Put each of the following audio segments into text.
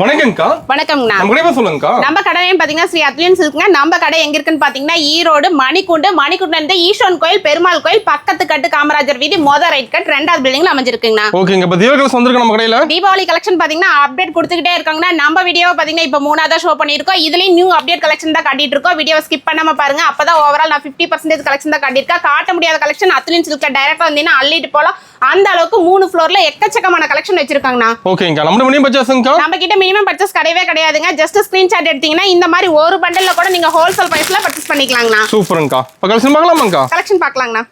வணக்கம்க்கா. வணக்கம்ண்ணா. நம்ம கடை சொல்லுங்கக்கா. நம்ம கடை பாத்தீங்கன்னா ஸ்ரீ அத்லியன் சில்க்ங்க. நம்ம கடை எங்க இருக்குன்னு பாத்தீங்கன்னா ஈரோடு மணிக்குண்டு இருந்து ஈஸ்வரன் கோயில் பெருமாள் கோயில் பக்கத்து கட்டு காமராஜர் வீதி ரைட் கட் 2வது பில்டிங்ல அமைஞ்சிருக்குங்கண்ணா. ஓகேங்க. இப்ப தீபாவளி கலெக்ஷன் வந்திருக்கு நம்ம கடையில. தீபாவளி கலெக்ஷன் பாத்தீங்கன்னா அப்டேட் கொடுத்துக்கிட்டே இருக்காங்கன்னா நம்ம வீடியோ பாத்தீங்கன்னா இப்ப 3ஆவதா ஷோ பண்ணிருக்கோம். இதுலயும் நியூ அப்டேட் கலெக்ஷன் தான் காட்டிட்டு இருக்கோம். வீடியோ ஸ்கிப் பண்ணாம பாருங்க. அப்பதான் ஓவரால் நான் 50% கலெக்ஷன் தான் காட்டியிருக்கேன். காட்ட முடியாத கலெக்ஷன் அத்லியன் சில்க்ல டைரக்டா வந்தீங்கன்னா அள்ளிட்டு போலாம். அந்த அளவுக்கு 3 ஃப்ளோர்ல எக்கச்சக்கமான கலெக்ஷன் வச்சிருக்காங்கண்ணா. ஓகேங்க. நம்ம மினிமம் பர்ச்சேஸ்ங்கா. நம்ம கிட்ட மினிமம் பர்ச்சேஸ் கிடையாதுங்க. ஜஸ்ட் ஸ்கிரீன்ஷாட் எடுத்தீங்கன்னா இந்த மாதிரி ஒரு பண்டல்ல கூட நீங்க ஹோல்சேல் பிரைஸ்ல பர்ச்சேஸ் பண்ணிக்கலாம்ண்ணா. சூப்பர்ங்கா. இப்ப கலெக்ஷன் பார்க்கலாமாங்கா? கலெக்ஷன் பார்க்கலாம்ண்ணா.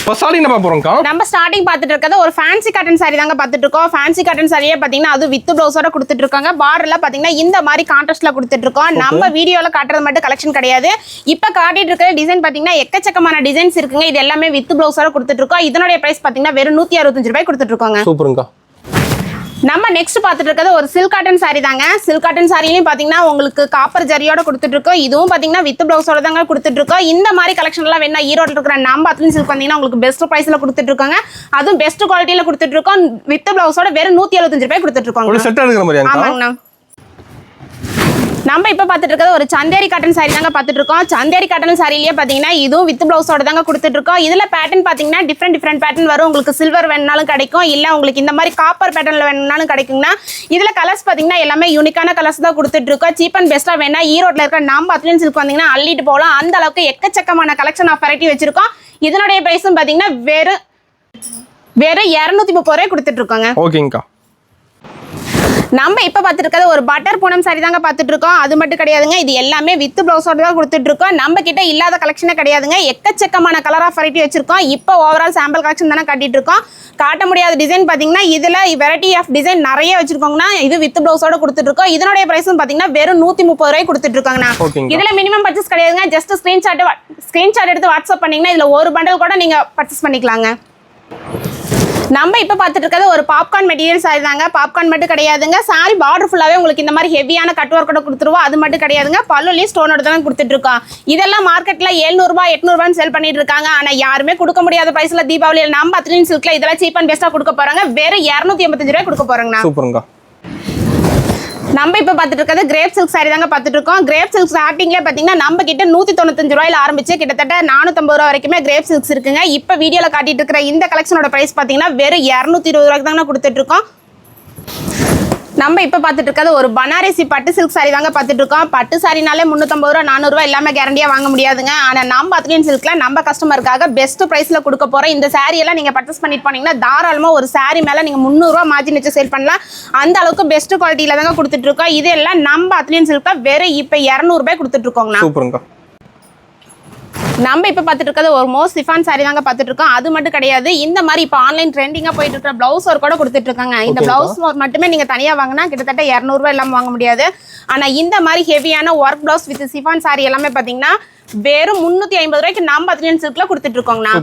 பசாலி என்ன பாப்பறோம்க்கா? நம்ம ஸ்டார்டிங் பார்த்துட்டு இருக்கது ஒரு ஃபேன்சி காட்டன் saree தாங்க பார்த்துட்டு இருக்கோம். ஃபேன்சி காட்டன் சாரியே பாத்தீங்கன்னா அது வித் ப்ளவுஸோட கொடுத்துட்டு இருக்காங்க. பார்டர்ல பாத்தீங்கன்னா இந்த மாதிரி கான்ட்ராஸ்ட்ல கொடுத்துட்டு இருக்கோம். நம்ம வீடியோல காட்டுறது மட்டும் கலெக்ஷன் கிடையாது. இப்ப காட்டிட்டு இருக்கிற டிசைன் பாத்தீங்கன்னா எக்கச்சக்கமான டிசைன்ஸ் இருக்குங்க. இது எல்லாமே வித் ப்ளவுஸோட கொடுத்துட்டு இருக்கோம். இதனுடைய பிரைஸ் பாத்தீங்கன்னா வெறும் 165 ரூபாய் கொடுத்துட்டு இருக்காங்க. சூப்பர்ங்கா. நம்ம நெக்ஸ்ட் பார்த்துட்டு இருக்கிறது ஒரு சில்க் காட்டன் சாரி தாங்க. சில்க் காட்டன் சாரிலையும் பாத்தீங்கன்னா உங்களுக்கு காப்பர் ஜரியோட கொடுத்துட்டு இருக்கோம். இதுவும் பாத்தீங்கன்னா வித் பிளவுஸோட தாங்க கொடுத்துட்டு இருக்கோம். இந்த மாதிரி கலெக்ஷன் எல்லாம் வேணா ஈரோட்ல இருக்கிற நம்ம அத்லியன் சில்க் வந்தீங்கன்னா உங்களுக்கு பெஸ்ட் பிரைஸ்ல கொடுத்துட்டு இருக்காங்க. அதுவும் பெஸ்ட் குவாலிட்டியில கொடுத்துட்டு இருக்கோம். வித் பிளவுஸோட வெறும் 175 ரூபாய் கொடுத்துட்டு இருக்கோம். ஆமாங்கண்ணா. நம்ம இப்ப பார்த்துட்டு இருக்கிறது ஒரு சந்தேரி காட்டன் சாரி தாங்க பார்த்துட்டு இருக்கோம். சந்தேரி காட்டன் சாரிலேயே பாத்தீங்கன்னா இதுவும் வித் பிளவுஸோட தாங்க கொடுத்துட்டு இருக்கோம். இதுல பேட்டர்ன் பாத்தீங்கன்னா டிஃப்ரெண்ட் பேட்டர்ன் வரும். உங்களுக்கு சில்வர் வேணுனாலும் கிடைக்கும், இல்ல உங்களுக்கு இந்த மாதிரி காப்பர் பேட்டர்ன்ல வேணுனாலும் கிடைக்கும்னா. இதுல கலர்ஸ் பாத்தீங்கன்னா எல்லாமே யூனிக்கான கலர்ஸ் தான் கொடுத்துட்டு இருக்கோம். சீப் அண்ட் பெஸ்டா வேணா ஈரோட்ல இருக்கிற நம்ம அத்லியன் சில்க் வந்தீங்கன்னா அள்ளிட்டு போகலாம். அந்த அளவுக்கு எக்கச்சக்கமான கலெக்ஷன் ஆஃப் வெரைட்டி வச்சிருக்கோம். இதனுடைய பிரைஸும் பாத்தீங்கன்னா வெறும் 230 ரூபாய் கொடுத்துட்டு இருக்கோங்க. ஓகேங்கா. நம்ம இப்ப பார்த்துட்டு இருக்கிறது ஒரு பட்டர் பூனம் சாரி தாங்க பார்த்துட்டு இருக்கோம். அது மட்டும் கிடையாதுங்க, இது எல்லாமே வித் பிளவுஸோட தான் கொடுத்துட்டு இருக்கோம். நம்ம கிட்ட இல்லாத கலெக்ஷனே கிடையாதுங்க. எக்கச்சக்கமான கலர் ஆஃப் வெரைட்டி வச்சிருக்கோம். இப்போ ஓவரால் சாம்பிள் கலெக்ஷன் தானே காட்டிட்டு இருக்கோம். காட்ட முடியாத டிசைன் பாத்தீங்கன்னா இதுல வெரைட்டி ஆஃப் டிசைன் நிறைய வச்சிருக்கோங்கன்னா இது வித் பிளவுஸோட கொடுத்துட்டு இருக்கோம். இதனுடைய பிரைஸும் பாத்தீங்கன்னா வெறும் 130 ரூபாய் கொடுத்துட்டு இருக்காங்கண்ணா. இதுல மினிமம் பர்ச்சேஸ் கிடையாதுங்க. ஜஸ்ட் ஸ்கிரீன்ஷாட் எடுத்து வாட்ஸ்அப் பண்ணீங்கன்னா இதுல ஒரு பண்டல் கூட நீங்க பர்ச்சேஸ் பண்ணிக்கலாங்க. நம்ம இப்ப பார்த்துட்டு இருக்கிறது ஒரு பாப்கார்ன் மெட்டீரியல் சாரி தாங்க. பாப்கார்ன் மட்டும் கிடையாதுங்க, சாரி பார்டர் ஃபுல்லாவே உங்களுக்கு இந்த மாதிரி ஹெவியான கட் ஒர்க்கோட கொடுத்துருவோம். அது மட்டும் கிடையாதுங்க, பல்லுலயும் ஸ்டோனோட தான் கொடுத்துட்டு இருக்கோம். இதெல்லாம் மார்க்கெட்ல 700 ரூபாய் 800 ரூபாய் செல் பண்ணிட்டு இருக்காங்க. ஆனா யாருமே கொடுக்க முடியாத பிரைஸ்ல தீபாவளியில் நம்ம அத்லியன் சில்க்ல இதெல்லாம் சீப் அண்ட் பெஸ்டா கொடுக்க போறாங்க. வெறும் 285 ரூபாய் கொடுக்க போறாங்க. சூப்பர்ங்க. நம்ம இப்ப பார்த்துட்டு இருக்கிறது கிரேப் சில்க் சாரி தாங்க பார்த்துட்டு இருக்கோம். கிரேப் சில்க் ஸ்டார்டிங்ல பாத்தீங்கன்னா நம்ம கிட்ட 195 ரூபாயில ஆரம்பிச்சு கிட்டத்தட்ட 450 ரூபாய் வரைக்குமே கிரேப் சில்க்ஸ் இருக்குங்க. இப்ப வீடியோல காட்டிட்டு இருக்கிற இந்த கலெக்ஷனோட பிரைஸ் பாத்தீங்கன்னா வெறும் 220 ரூபாய்க்கு தாங்க கொடுத்துட்டு இருக்கோம். நம்ம இப்ப பார்த்துட்டு இருக்கிறது ஒரு பனாரசி பட்டு சில்க் சாரி தாங்க பார்த்துட்டு இருக்கோம். பட்டு சாரினாலே 350 ரூபாய் 400 ரூபாய் எல்லாமே கேரண்டியா வாங்க முடியாதுங்க. ஆனா நம்ம அத்லியன் சில்க்ல நம்ம கஸ்டமருக்காக பெஸ்ட் பிரைஸ்ல கொடுக்க போறோம். இந்த சாரி எல்லாம் நீங்க பர்ச்சேஸ் பண்ணிட்டு போனீங்கன்னா தாராளமா ஒரு சாரி மேல நீங்க 300 ரூபாய் மார்ஜின் வச்சு சேல் பண்ணலாம். அந்த அளவுக்கு பெஸ்ட் குவாலிட்டியில தாங்க கொடுத்துட்டு இருக்கோம். இதெல்லாம் நம்ம அத்லியன் சில்க்ல வெறும் இப்ப 200 ரூபாய் கொடுத்துட்டு இருக்கோங்க. சூப்பர்ங்க. நம்ம இப்ப பார்த்துட்டு இருக்கிறது ஒரு மோஸ்ட் சிஃபான் சாரி தாங்க பார்த்துட்டு இருக்கோம். அது மட்டும் கிடையாது, இந்த மாதிரி இப்ப ஆன்லைன் ட்ரெண்டிங்கா போயிட்டு இருக்கிற பிளவுஸ் ஒர்க் கூட கொடுத்துட்டு இருக்காங்க. இந்த பிளவுஸ் மட்டுமே நீங்க தனியா வாங்கினா கிட்டத்தட்ட 200 ரூபாய் எல்லாம் வாங்க முடியாது. ஆனா இந்த மாதிரி ஹெவியான work blouse with chiffon sorry எல்லாமே பாத்தீங்கன்னா வெறும் 350 ரூபாய்க்கு நம்ம அத்லியன் சில்க்ல கொடுத்துட்டு இருக்கோங்கண்ணா.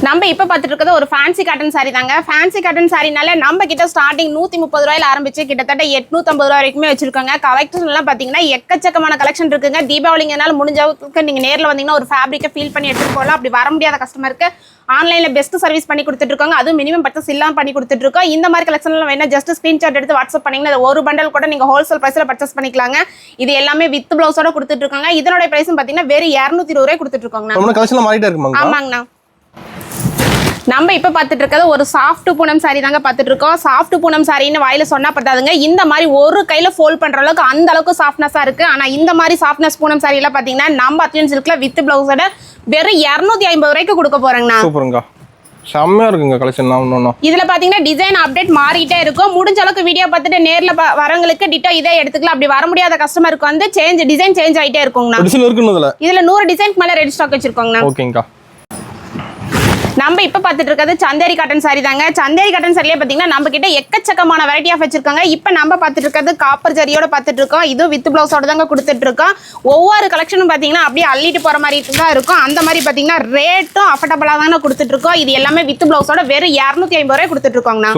நம்ம இப்ப பார்த்துட்டு இருக்கிறது ஒரு ஃபேன்சி காட்டன் சாரி தாங்க. ஃபேன்சி காட்டன் சாரினால நம்ம கிட்ட ஸ்டார்டிங் 130 ரூபாயில ஆரம்பிச்சு கிட்டத்தட்ட 850 ரூபாய் வரைக்குமே வச்சிருக்காங்க. கலெக்ஷன் எல்லாம் பாத்தீங்கன்னா எக்கச்சக்கமான கலெக்ஷன் இருக்குங்க. தீபாவளிங்கனால முடிஞ்ச அளவுக்கு நீங்க நேர்ல வந்தீங்கன்னா ஒரு ஃபேப்ரிக்கை ஃபீல் பண்ணி எடுத்துட்டு போகலாம். அப்படி வர முடியாத கஸ்டமருக்கு ஆன்லைன்ல பெஸ்ட் சர்வீஸ் பண்ணி கொடுத்துட்டு இருக்காங்க. அதுவும் மினிமம் பர்ச்சேஸ் இல்லாம பண்ணி கொடுத்துட்டு இருக்கோம். இந்த மாதிரி கலெக்ஷன் எல்லாம் வேணா ஜஸ்ட் ஸ்கிரீன்ஷாட் எடுத்து வாட்ஸ்அப் பண்ணீங்கன்னா ஒரு பண்டல் கூட நீங்க ஹோல்சேல் பிரைஸ்ல பர்ச்சேஸ் பண்ணிக்கலாங்க. இது எல்லாமே வித் பிளவுஸோட கொடுத்துட்டு இருக்காங்க. இதனுடைய பிரைஸும் பாத்தீங்கன்னா வெறும் 220 ரூபாய் கொடுத்துட்டு இருக்காங்க. ஆமாங்கண்ணா. நம்ம இப்ப பார்த்துட்டு இருக்கிறது ஒரு சாஃப்ட் பூனம் சாரி தாங்க பார்த்துட்டு இருக்கோம். சாஃப்ட் பூனம் சாரின்னு வாயில சொன்னா பத்தாதுங்க, இந்த மாதிரி ஒரு கையில ஃபோல்ட் பண்ற அளவுக்கு அந்த அளவுக்கு சாஃப்ட்னஸா இருக்கு. ஆனா இந்த மாதிரி சாஃப்ட்னஸ் பூனம் சாரி எல்லாம் பாத்தீங்கன்னா நம்ம அத்லியன் சில்க்ல வித் பிளவுஸோட வெறும் 250 ரூபாய்க்கு கொடுக்க போறாங்கண்ணா. சூப்பர்ங்க. செம்மையா இருக்குங்க கலெக்ஷன். இதுல பாத்தீங்கன்னா டிசைன் அப்டேட் மாறிட்டே இருக்கும். முடிஞ்ச அளவுக்கு வீடியோ பார்த்துட்டு நேர்ல வரவங்களுக்கு டிட்டோ இதே எடுத்துக்கலாம். அப்படி வர முடியாத கஸ்டமருக்கு வந்து டிசைன் சேஞ்ச் ஆயிட்டே இருக்குங்கண்ணா. இதுல 100 டிசைன் மேல ரெடி ஸ்டாக் வச்சிருக்கோங்கண்ணா. ஓகேங்கா. நம்ம இப்ப பார்த்துட்டு இருக்கிறது சந்தேரி காட்டன் சாரி தாங்க. சந்தேரி காட்டன் சாரியே பாத்தீங்கன்னா நம்ம கிட்ட எக்கச்சக்கமான வெரைட்டி ஆஃப் வச்சிருக்காங்க. இப்ப நம்ம பார்த்துட்டு இருக்கிறது காப்பர் ஜரியோட பார்த்துட்டு இருக்கோம். இது வித் பிளவுஸோட தாங்க கொடுத்துட்டு இருக்கோம். ஒவ்வொரு கலெக்ஷனும் பாத்தீங்கன்னா அப்படியே அள்ளிட்டு போற மாதிரி தான் இருக்கும். அந்த மாதிரி பாத்தீங்கன்னா ரேட்டும் அஃபர்டபுளா தானே கொடுத்துட்டு இருக்கோம். இது எல்லாமே வித் பிளவுஸோட வெறும் 250 ரூபாய் கொடுத்துட்டு இருக்கோங்கண்ணா.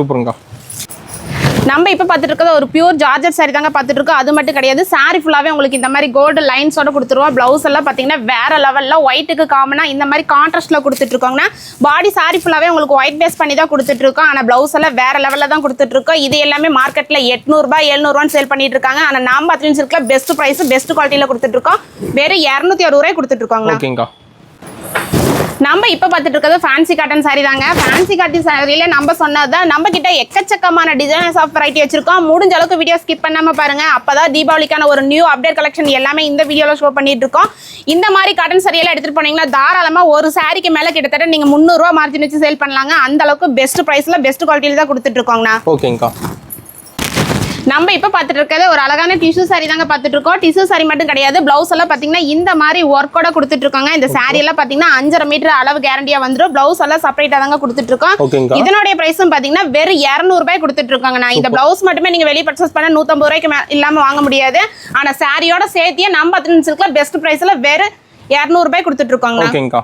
நம்ம இப்போ பார்த்துட்டு இருக்கிறது ஒரு பியூர் ஜார்ஜெட் saree தாங்க பார்த்துட்டு இருக்கோம். அது மட்டும் கிடையாது, saree ஃபுல்லாவே உங்களுக்கு இந்த மாதிரி கோல்டு லைன்ஸோட கொடுத்துருவோம். பிளவுஸ் எல்லாம் பார்த்தீங்கன்னா வேற லெவல்ல ஒயிட்டுக்கு காமனா இந்த மாதிரி கான்ட்ராஸ்ட்ல கொடுத்துட்டு இருக்கோங்கன்னா, பாடி saree ஃபுல்லாவே உங்களுக்கு ஒயிட் பேஸ் பண்ணி தான் கொடுத்துட்டு இருக்கோம். ஆனா பிளவுஸ் எல்லாம் வேற லெவல்ல தான் கொடுத்துட்டு இருக்கோம். இது எல்லாமே மார்க்கெட்ல 800 ரூபாய் 700 ரூபாய் சேல் பண்ணிட்டு இருக்காங்க. ஆனா நாம அத்லின் சில்க்ல பெஸ்ட் பிரைஸ் பெஸ்ட் குவாலிட்டில கொடுத்துட்டு இருக்கோம். வெறும் 260 ரூபாய் கொடுத்துட்டு இருக்கோங்க. ஓகேங்கா. நம்ம இப்போ பார்த்துட்டு இருக்கிறது ஃபேன்சி காட்டன் saree தாங்க. ஃபேன்சி காட்டன் சாரியில நம்ம சொன்னதுதான், நம்ம கிட்ட எக்கச்சக்கமான டிசைன்ஸ் ஆஃப் வெரைட்டி வச்சிருக்கோம். முடிஞ்ச அளவுக்கு வீடியோ ஸ்கிப் பண்ணாம பாருங்க. அப்பதான் தீபாவளிக்கான ஒரு நியூ அப்டேட் கலெக்ஷன் எல்லாமே இந்த வீடியோல ஷோ பண்ணிட்டு இருக்கோம். இந்த மாதிரி காட்டன் saree எல்லாம் எடுத்துட்டு போனீங்கன்னா தாராளமா ஒரு சாரிக்கு மேல கிட்டத்தட்ட நீங்க 300 ரூபாய் மார்ஜின் வச்சு சேல் பண்ணலாங்க. அந்த அளவுக்கு பெஸ்ட் பிரைஸ்ல பெஸ்ட் குவாலிட்டில தான் கொடுத்துட்டு இருக்கோங்கண்ணா. ஓகேங்கா. நம்ம இப்போ பார்த்துட்டு இருக்கிறது ஒரு அழகான டிஷ்யூ saree தாங்க பார்த்துட்டு இருக்கோம். டிஷ்யூ saree மட்டும் கிடையாது, பிளவுஸ் எல்லாம் பார்த்தீங்கன்னா இந்த மாதிரி ஒர்க்கோட கொடுத்துட்டு இருக்காங்க. இந்த saree எல்லாம் பார்த்தீங்கன்னா 5.5 மீட்டர் அளவு கேரண்டியா வந்துடும். பிளவுஸ் எல்லாம் செப்பரேட்டா தாங்க கொடுத்துட்டு இருக்கோம். இதனுடைய பிரைஸும் பார்த்தீங்கன்னா வெறும் 200 ரூபாய் கொடுத்துட்டு இருக்காங்க. நான் இந்த பிளவுஸ் மட்டுமே நீங்க வெளியே பர்ச்சேஸ் பண்ண 150 ரூபாய்க்கு இல்லாம வாங்க முடியாது. ஆனா சாரியோட சேர்த்தியே நம்ம அத்லின் சில்க்ல பெஸ்ட் பிரைஸ்ல வெறும் 200 ரூபாய் கொடுத்துட்டு இருக்காங்க.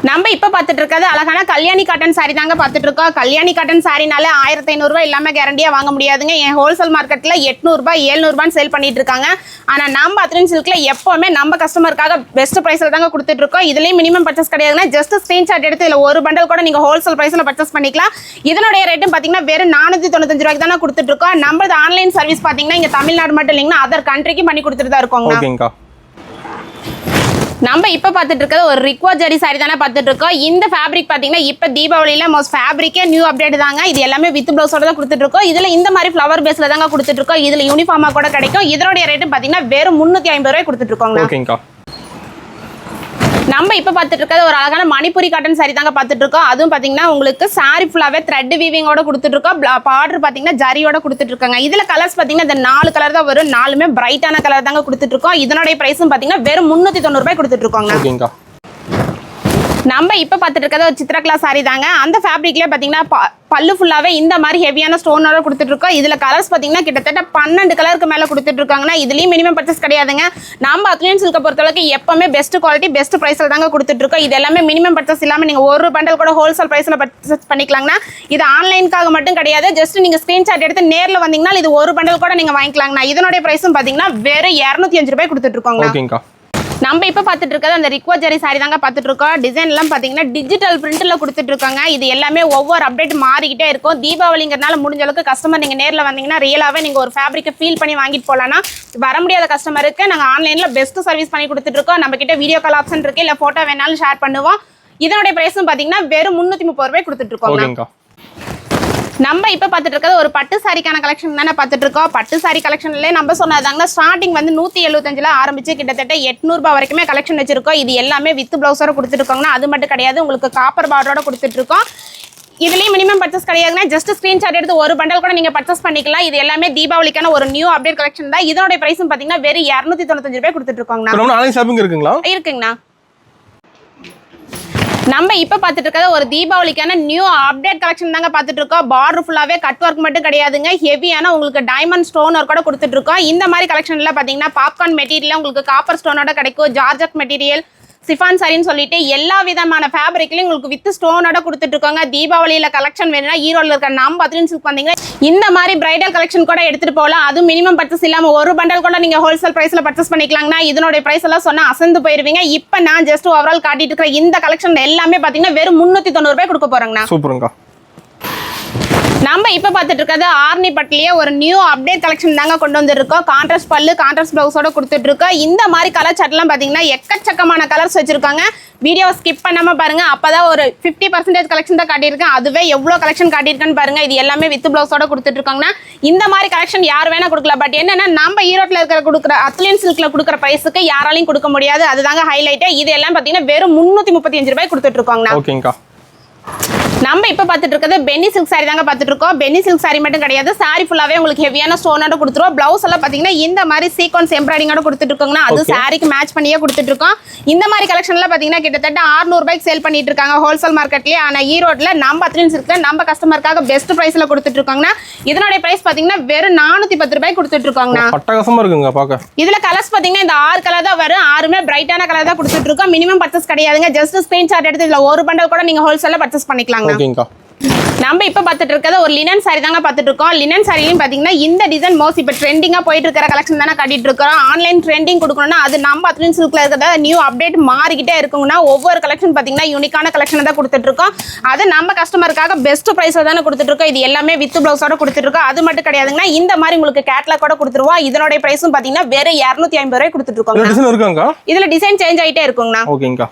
நம்ம இப்போ பார்த்துட்டு இருக்கிறது அழகான கல்யாணி காட்டன் saree தாங்க பார்த்துட்டு இருக்கோம். கல்யாணி காட்டன் சாரினால 1500 ரூபாய் இல்லாம கேரண்டியா வாங்க முடியாதுங்க. என் ஹோல்சேல் மார்க்கெட்ல 800 ரூபாய் 700 ரூபாய் சேல் பண்ணிட்டு இருக்காங்க. ஆனா நம்ம அத்லின் சில்க்ல எப்பவுமே நம்ம கஸ்டமருக்காக பெஸ்ட் பிரைஸ்ல தாங்க கொடுத்துட்டு இருக்கோம். இதுலயும் மினிமம் பர்ச்சேஸ் கிடையாதுன்னா ஜஸ்ட் ஸ்கிரீன்ஷாட் எடுத்து இதுல ஒரு பண்டல் கூட நீங்க ஹோல்சேல் பிரைஸ்ல பர்ச்சேஸ் பண்ணிக்கலாம். இதனுடைய ரேட்டும் பாத்தீங்கன்னா வெறும் 495 ரூபாய்க்கு தானே கொடுத்துட்டு இருக்கோம். நம்மளது ஆன்லைன் சர்வீஸ் பாத்தீங்கன்னா இங்க தமிழ்நாடு மட்டும் இல்லைங்கன்னா அதர் கண்ட்ரிக்கு பண்ணி கொடுத்துட்டு தான் இருக்கோங்க. நம்ம இப்போ பார்த்துட்டு இருக்கிறது ஒரு ரிக்வா ஜரி saree தானே பார்த்துட்டு இருக்கோம். இந்த ஃபேப்ரிக் பார்த்தீங்கன்னா இப்போ தீபாவளியில மோஸ்ட் ஃபேப்ரிக்கே நியூ அப்டேட் தாங்க. இது எல்லாமே வித் பிளவுஸோட தான் கொடுத்துட்டு இருக்கோம். இதுல இந்த மாதிரி ஃப்ளவர் பேஸ்ல தாங்க கொடுத்துட்டு இருக்கோம். இதுல யூனிஃபார்மா கூட கிடைக்கும். இதனுடைய ரேட்டு பார்த்தீங்கன்னா வெறும் 350 ரூபாய் கொடுத்துட்டு இருக்கோங்க. நம்ம இப்போ பார்த்துட்டு இருக்கிறது ஒரு அழகான மணிப்புரி காட்டன் saree தாங்க பார்த்துட்டு இருக்கோம். அதுவும் பார்த்தீங்கன்னா உங்களுக்கு saree ஃபுல்லாவே த்ரெட் வீவிங்கோட கொடுத்துட்டு இருக்கோம். பார்டர் பார்த்தீங்கன்னா ஜரியோட கொடுத்துட்டு இருக்காங்க. இதுல கலர்ஸ் பார்த்தீங்கன்னா இந்த 4 கலர் தான் வரும். 4மே பிரைட்டான கலர் தாங்க கொடுத்துட்டு இருக்கோம். இதனுடைய பிரைஸும் பார்த்தீங்கன்னா வெறும் 390 ரூபாய் கொடுத்துட்டு இருக்கோங்க. நம்ம இப்போ பார்த்துட்டு இருக்கிறது ஒரு சித்ரகலா saree தாங்க. அந்த ஃபேப்ரிக்லேயே பார்த்தீங்கன்னா பல்லு ஃபுல்லாவே இந்த மாதிரி ஹெவியான ஸ்டோனோட கொடுத்துட்டு இருக்கோம். இதுல கலர்ஸ் பார்த்தீங்கன்னா கிட்டத்தட்ட 12 கலருக்கு மேல கொடுத்துட்டு இருக்காங்கன்னா இதுலயும் மினிமம் பர்ச்சேஸ் கிடையாதுங்க. நம்ம அத்லின் சில்க பொறுத்தளவுக்கு எப்பவுமே பெஸ்ட் குவாலிட்டி பெஸ்ட் பிரைஸ்ல தாங்க கொடுத்துட்டு இருக்கோம். இது எல்லாமே மினிமம் பர்ச்சேஸ் இல்லாம நீங்க ஒரு பண்டல் கூட ஹோல்சேல் பிரைஸ்ல பர்ச்சேஸ் பண்ணிக்கலாங்கன்னா இது ஆன்லைனுக்காக மட்டும் கிடையாது. ஜஸ்ட் நீங்க ஸ்கிரீன்ஷாட் எடுத்து நேர்ல வந்தீங்கன்னா இது ஒரு பண்டல் கூட நீங்க வாங்கிக்கலாங்கண்ணா. இதனுடைய பிரைஸும் பாத்தீங்கன்னா வெறும் 205 ரூபாய் கொடுத்துட்டு இருக்கோங்க. நம்ம இப்போ பார்த்துட்டு இருக்கிறது அந்த ரிக்வா ஜரி saree தாங்க பார்த்துட்டு இருக்கோம். டிசைன் எல்லாம் பார்த்தீங்கன்னா டிஜிட்டல் பிரிண்ட்ல கொடுத்துட்டு இருக்காங்க. இது எல்லாமே ஒவ்வொரு அப்டேட் மாறிக்கிட்டே இருக்கும். தீபாவளிங்கிறதுனால முடிஞ்ச அளவுக்கு கஸ்டமர் நீங்க நேரில் வந்தீங்கன்னா ரியலாவே நீங்க ஒரு ஃபேப்ரிக்கை ஃபீல் பண்ணி வாங்கிட்டு போகலான்னா வர முடியாத கஸ்டமருக்கு நாங்கள் ஆன்லைன்ல பெஸ்ட் சர்வீஸ் பண்ணி கொடுத்துட்டு இருக்கோம். நம்ம கிட்ட வீடியோ கால் ஆப்ஷன் இருக்கு, இல்லை போட்டோ வேணாலும் ஷேர் பண்ணுவோம். இதனுடைய பிரைஸும் பார்த்தீங்கன்னா வெறும் 330 ரூபாய் கொடுத்துட்டு இருக்கோம். நம்ம இப்போ பார்த்துட்டு இருக்கிறது ஒரு பட்டு சாரிக்கான கலெக்ஷன் தானே பார்த்துட்டு இருக்கோம். பட்டு சாரி கலெக்ஷன்லேயே நம்ம சொன்னதாங்கன்னா ஸ்டார்டிங் வந்து 175 ஆரம்பிச்சு கிட்டத்தட்ட 800 ரூபாய் வரைக்குமே கலெக்ஷன் வச்சிருக்கோம். இது எல்லாமே வித் பிளவுஸோட கொடுத்துருக்கோங்கன்னா அது மட்டும் கிடையாது, உங்களுக்கு காப்பர் பார்டரோட கொடுத்துட்டு இருக்கோம். இதுலயும் மினிமம் பர்ச்சேஸ் கிடையாதுன்னா ஜஸ்ட் ஸ்கிரீன்ஷாட் எடுத்து ஒரு பண்டல் கூட நீங்க பர்ச்சேஸ் பண்ணிக்கலாம். இது எல்லாமே தீபாவளிக்கான ஒரு நியூ அப்டேட் கலெக்ஷன் தான். இதோட பிரைஸும் பாத்தீங்கன்னா வெறும் 295 ரூபாய் கொடுத்துட்டு இருக்கோங்கண்ணா. இருக்குங்கண்ணா. நம்ம இப்போ பார்த்துட்டு இருக்கிறது ஒரு தீபாவளிக்கான நியூ அப்டேட் கலெக்ஷன் தாங்க பார்த்துட்டு இருக்கோம். பார்டர் ஃபுல்லாவே கட் ஒர்க் மட்டும் கிடையாதுங்க, ஹெவியான உங்களுக்கு டைமண்ட் ஸ்டோன் ஒர்க் கூட கொடுத்துட்டு இருக்கோம். இந்த மாதிரி கலெக்ஷன்ல பாத்தீங்கன்னா பாப்கார்ன் மெட்டீரியல் உங்களுக்கு காப்பர் ஸ்டோனோட கிடைக்கும். ஜார்ஜெட் மெட்டீரியல் சிஃபான் சாரின்னு சொல்லிட்டு எல்லா விதமான ஃபேப்ரிக்லையும் உங்களுக்கு வித் ஸ்டோனோட கொடுத்துட்டு இருக்காங்க. தீபாவளியில கலெக்ஷன் வேணும்னா ஈரோடுல இருக்க நம்ம அத்லின் சில்க் வந்தீங்க இந்த மாதிரி பிரைடல் கலெக்ஷன் கூட எடுத்துட்டு போகலாம். அதுவும் மினிமம் பர்ச்சேஸ் இல்லாம ஒரு பண்டல் கூட நீங்க ஹோல்சேல் பிரைஸ்ல பர்ச்சேஸ் பண்ணிக்கலாங்கன்னா இதனுடைய பிரைஸ் எல்லாம் சொன்னா அசந்து போயிருவீங்க. இப்போ நான் ஜஸ்ட் ஓவரால் காட்டிட்டு இருக்கிற இந்த கலெக்ஷன் எல்லாமே பாத்தீங்கன்னா வெறும் 390 ரூபாய் கொடுக்க போறாங்கண்ணா. சூப்பருங்க. நம்ம இப்போ பார்த்துட்டு இருக்கிறது ஆர்னி பட்டிலேயே ஒரு நியூ அப்டேட் கலெக்ஷன் தாங்க கொண்டு வந்துருக்கோம். கான்ட்ராஸ்ட் பல்லு கான்ட்ராஸ்ட் பிளவுஸோட கொடுத்துட்டு இருக்கோம். இந்த மாதிரி கலர் சார்ட்லாம் பார்த்தீங்கன்னா எக்கச்சக்கமான கலர்ஸ் வச்சிருக்காங்க. வீடியோ ஸ்கிப் பண்ணாம பாருங்க, அப்பதான் ஒரு 50% கலெக்ஷன் தான் காட்டியிருக்கேன். அதுவே எவ்வளோ கலெக்ஷன் காட்டியிருக்கேன்னு பாருங்க. இது எல்லாமே வித் பிளவுஸோட கொடுத்துட்டு இருக்காங்கன்னா இந்த மாதிரி கலெக்ஷன் யார் வேணா கொடுக்கலாம். பட் என்னன்னா நம்ம ஈரோட்டில் கொடுக்குற அத்லின் சில்க்ல கொடுக்குற பிரைஸுக்கு யாராலையும் கொடுக்க முடியாது. அதுதாங்க ஹைலைட்டே. இது எல்லாம் பார்த்தீங்கன்னா வெறும் 335 ரூபாய் கொடுத்துட்டு இருக்கோங்கண்ணா. நம்ம இப்போ பார்த்துட்டு இருக்கிறது பென்னி சில்க் சாரி தாங்க பார்த்துட்டு இருக்கோம். பென்னி சில்க் சாரி மட்டும் கிடையாது, சாரி ஃபுல்லாவே உங்களுக்கு ஹெவியான ஸ்டோனோட கொடுத்துருவோம். பிளவுஸ் எல்லாம் பார்த்தீங்கன்னா இந்த மாதிரி சீக்வன்ஸ் எம்ப்ராய்டிங்கோட கொடுத்துட்டு இருக்கோங்கன்னா அது சாரிக்கு மேட்ச் பண்ணியே கொடுத்துட்டு இருக்கோம். இந்த மாதிரி கலெக்ஷன்ல பார்த்தீங்கன்னா கிட்டத்தட்ட 600 ரூபாய்க்கு சேல் பண்ணிட்டு இருக்காங்க ஹோல்சேல் மார்க்கெட்லேயே. ஆனால் ஈரோட்டில் நம்ம அத்லின் சில்க்ல நம்ம கஸ்டமருக்காக பெஸ்ட் பிரைஸ்ல கொடுத்துட்டு இருக்காங்கன்னா இதனுடைய பிரைஸ் பார்த்தீங்கன்னா வெறும் 410 ரூபாய் கொடுத்துட்டு இருக்காங்கண்ணா. அட்டகாசமா இருக்குங்க பார்க்க. இதுல கலர்ஸ் பார்த்தீங்கன்னா இந்த 6 கலர் தான் வரும். 6மே பிரைட்டான கலர் தான் கொடுத்துட்டு இருக்கோம். மினிமம் பர்ச்சேஸ் கிடையாதுங்க. ஜஸ்ட் ஸ்கிரீன்ஷாட் எடுத்து இதுல ஒரு பண்டல் கூட நீங்க ஹோல்சேல்ல பர்ச்சேஸ் பண்ணிக்கலாம். நம்ம இப்போ பார்த்துட்டு இருக்கிறது ஒரு லினன் சாரி தாங்க பார்த்துட்டு இருக்கோம். லினன் சாரிலையும் பார்த்தீங்கன்னா இந்த டிசைன் மோஸ்ட் இப்போ ட்ரெண்டிங்காக போயிட்டு இருக்கிற கலெக்ஷன் தானே காட்டிட்டு இருக்கோம். ஆன்லைன் ட்ரெண்டிங் கொடுக்கணும்னா அது நம்ம அத்லின் சில்க்ல இருக்கிறத நியூ அப்டேட் மாறிக்கிட்டே இருக்குங்கன்னா ஒவ்வொரு கலெக்ஷன் பார்த்தீங்கன்னா யூனிக்கான கலெக்ஷன் தான் கொடுத்துட்டு இருக்கோம். அது நம்ம கஸ்டமருக்காக பெஸ்ட் ப்ரைஸில் தானே கொடுத்துட்டு இருக்கோம். இது எல்லாமே வித் பிளவுஸோட கொடுத்துட்டு இருக்கோம். அது மட்டும் கிடையாதுங்கன்னா இந்த மாதிரி உங்களுக்கு கேட்லாக் கூட கொடுத்துருவோம். இதனுடைய பிரைஸும் பார்த்தீங்கன்னா வெறும் 250 ரூபாய் கொடுத்துட்டு இருக்கோம். இதுல டிசைன் சேஞ்ச் ஆகிட்டே இருக்குங்கண்ணா. ஓகேங்கா.